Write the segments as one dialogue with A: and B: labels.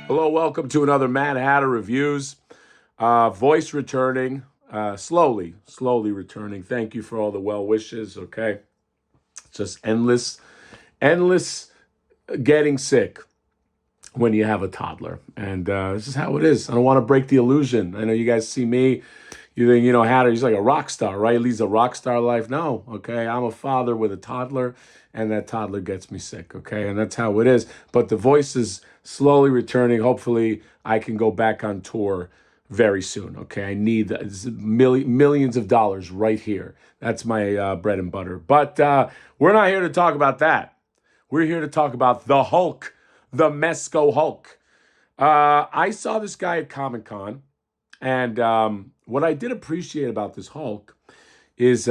A: Hello, welcome to another Mad Hatter Reviews. Voice returning, slowly returning. Thank you for all the well wishes. Okay, just endless getting sick when you have a toddler, and this is how it is. I don't want to break the illusion. I know you guys see me. You think Hatter? He's like a rock star, right? He leads a rock star life. No, okay. I'm a father with a toddler, and that toddler gets me sick. Okay, and that's how it is. But the voice is slowly returning. Hopefully, I can go back on tour very soon. Okay, I need millions of dollars right here. That's my bread and butter. But we're not here to talk about that. We're here to talk about the Hulk, the Mezco Hulk. I saw this guy at Comic Con, and what I did appreciate about this Hulk is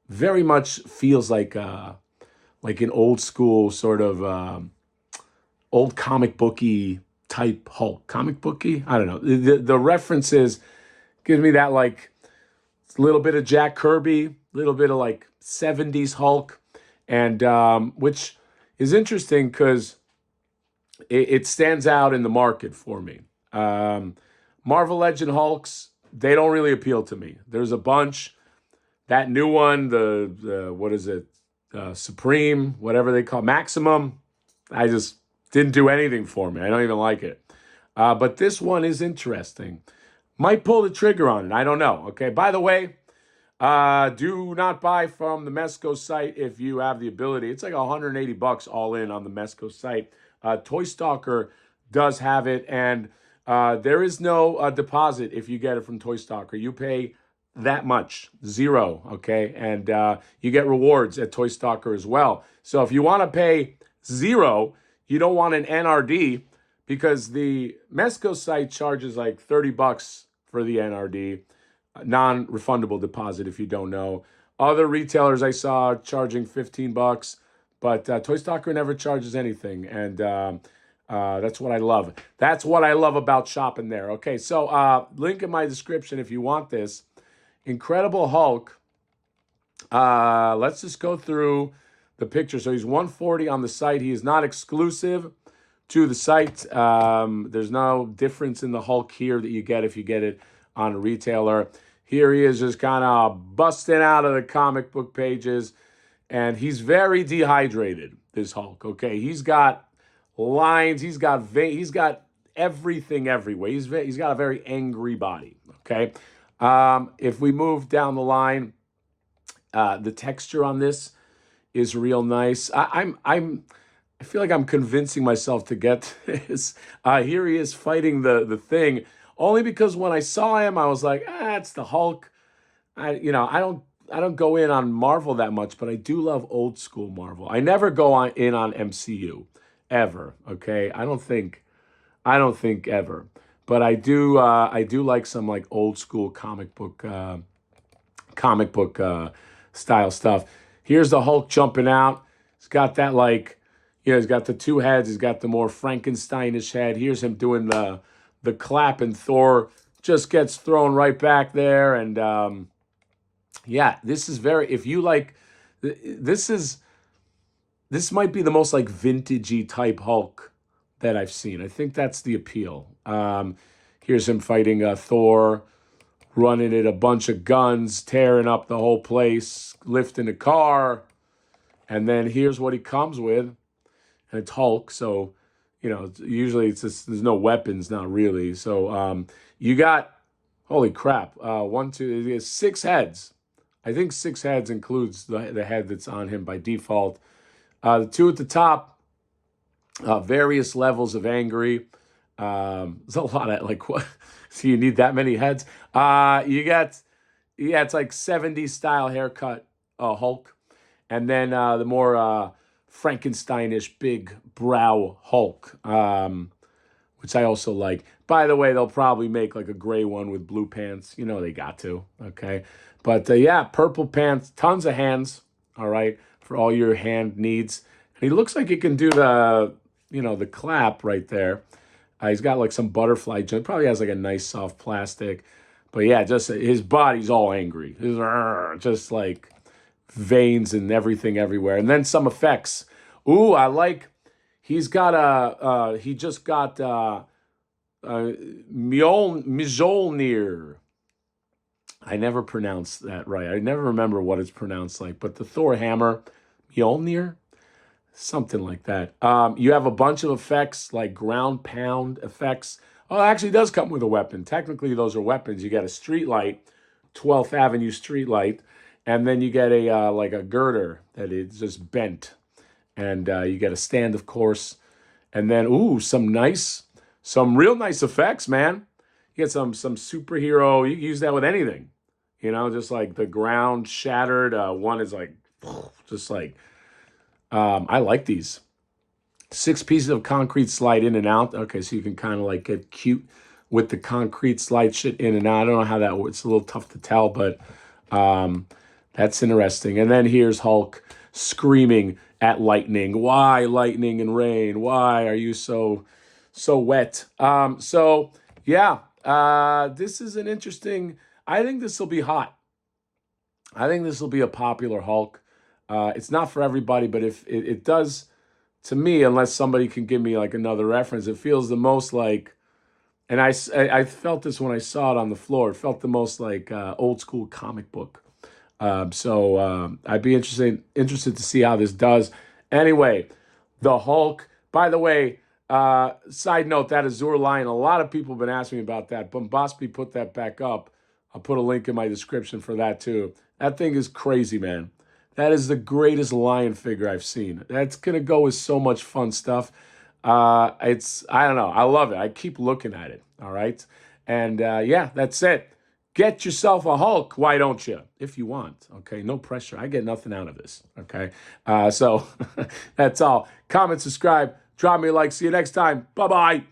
A: very much feels like an old school sort of old comic booky type Hulk. Comic booky? I don't know. The references gives me that like a little bit of Jack Kirby, a little bit of like 70s Hulk, and which is interesting because it stands out in the market for me. Marvel Legend Hulks, they don't really appeal to me. There's a bunch. That new one, the what is it? Supreme, whatever they call Maximum. I just didn't do anything for me. I don't even like it. But this one is interesting. Might pull the trigger on it. I don't know. Okay. By the way, do not buy from the Mezco site if you have the ability. It's like 180 bucks all in on the Mezco site. Toy Stalker does have it, and there is no deposit if you get it from Toy Stalker. You pay that much, zero, okay? And you get rewards at Toy Stalker as well. So if you want to pay zero, you don't want an NRD because the Mezco site charges like 30 bucks for the NRD, non-refundable deposit if you don't know. Other retailers I saw charging 15 bucks, but Toy Stalker never charges anything, and that's what I love. That's what I love about shopping there. Okay, so link in my description if you want this. Incredible Hulk. Let's just go through the picture. So he's 140 on the site. He is not exclusive to the site. There's no difference in the Hulk here that you get if you get it on a retailer. Here he is just kind of busting out of the comic book pages, and he's very dehydrated, this Hulk, okay? He's got lines, he's got everything everywhere. He's got a very angry body, okay? If we move down the line, the texture on this is real nice. I feel like I'm convincing myself to get this. Here he is fighting the thing, only because when I saw him, I was like, it's the Hulk. I don't go in on Marvel that much, but I do love old school Marvel. I never go in on MCU ever. Okay, I don't think ever, but I do like some like old school comic book style stuff. Here's the Hulk jumping out. He's got that like, he's got the two heads. He's got the more Frankensteinish head. Here's him doing the clap, and Thor just gets thrown right back there. And yeah, this is very. If you like, this might be the most like vintagey type Hulk that I've seen. I think that's the appeal. Here's him fighting Thor, running at a bunch of guns, tearing up the whole place, lifting a car. And then here's what he comes with. And it's Hulk. So, usually it's just, there's no weapons, not really. So you got, holy crap, one, two, he has six heads. I think six heads includes the head that's on him by default. The two at the top, various levels of angry. There's a lot of like what? So you need that many heads. You got yeah, it's like 70s style haircut Hulk, and then the more Frankensteinish big brow Hulk, which I also like. By the way, they'll probably make like a gray one with blue pants. They got to. Okay, but yeah, purple pants, tons of hands. All right, for all your hand needs. And he looks like he can do the clap right there. He's got like some butterfly joint. Probably has like a nice soft plastic. But yeah, just his body's all angry. Just like veins and everything everywhere. And then some effects. Ooh, I like. He's got he just got Mjolnir. I never pronounce that right. I never remember what it's pronounced like, but the Thor hammer, Mjolnir, something like that. You have a bunch of effects like ground pound effects. Oh, it actually does come with a weapon. Technically, those are weapons. You got a street light, 12th Avenue street light, and then you get a like a girder that is just bent, and you get a stand, of course, and then ooh, some real nice effects, man. You get some superhero. You can use that with anything, just like the ground shattered. One is like, just like I like these. 6 pieces of concrete slide in and out. Okay, so you can kind of like get cute with the concrete slide shit in and out. I don't know how that works. It's a little tough to tell, but that's interesting. And then here's Hulk screaming at lightning. Why lightning and rain? Why are you so wet? So yeah, this is an interesting. I think this will be hot. I think this will be a popular Hulk. It's not for everybody, but if it does, to me, unless somebody can give me like another reference, it feels the most like, and I felt this when I saw it on the floor. It felt the most like old school comic book. So I'd be interested to see how this does. Anyway, the Hulk. By the way, side note, that Azure Lion. A lot of people have been asking me about that. Bombaspi put that back up. I'll put a link in my description for that too. That thing is crazy, man. That is the greatest lion figure I've seen. That's gonna go with so much fun stuff. I don't know. I love it. I keep looking at it. All right. And yeah, that's it. Get yourself a Hulk, why don't you? If you want, okay? No pressure. I get nothing out of this, okay? So that's all. Comment, subscribe, drop me a like. See you next time. Bye-bye.